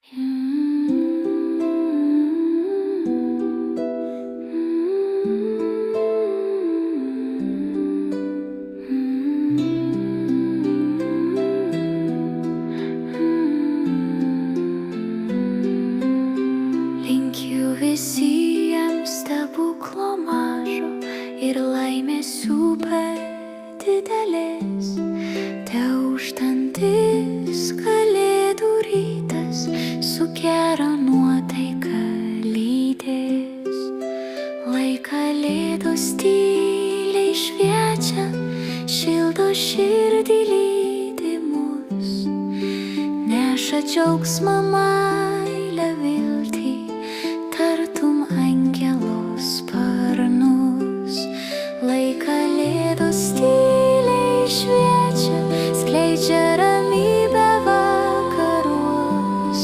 Linkiu visiems stebuklo mažo ir laimės super didelės, teauštantis kalėdų rytas su gera nuotaika lydės. Lai kalėdos tyliai šviečia, šildo širdį lydi mus, neša džiaugsmą, meilę, viltį, tartum angelo sparnus. Lai kalėdos tyliai šviečia, skleidžia ramybę vakarus,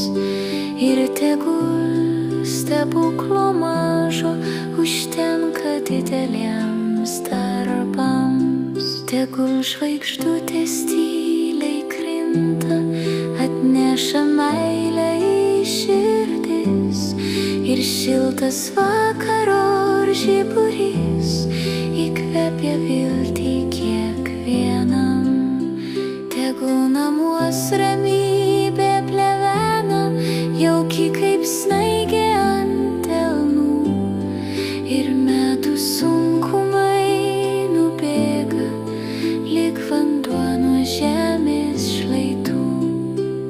ir tegul stebuklo mažo užtenka dideliems darbams. Tegul žvaigždutės tyliai krinta, atneša meilę į širdis, ir šiltas vakaro žiburys įkvepia viltį kiekvienam. Tegul namuos ramybė plevena, jauki kaip snaigė ant delnų, ir metų sunkumai nubėga lyg vanduo nuo žemės šlaitų.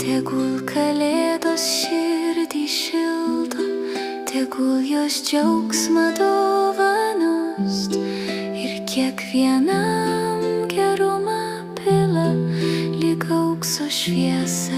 Tegul kalėdos širdį šildo, tegul jos džiaugsmą dovanos, ir kiekvienam gerumą pila lyg aukso šviesa.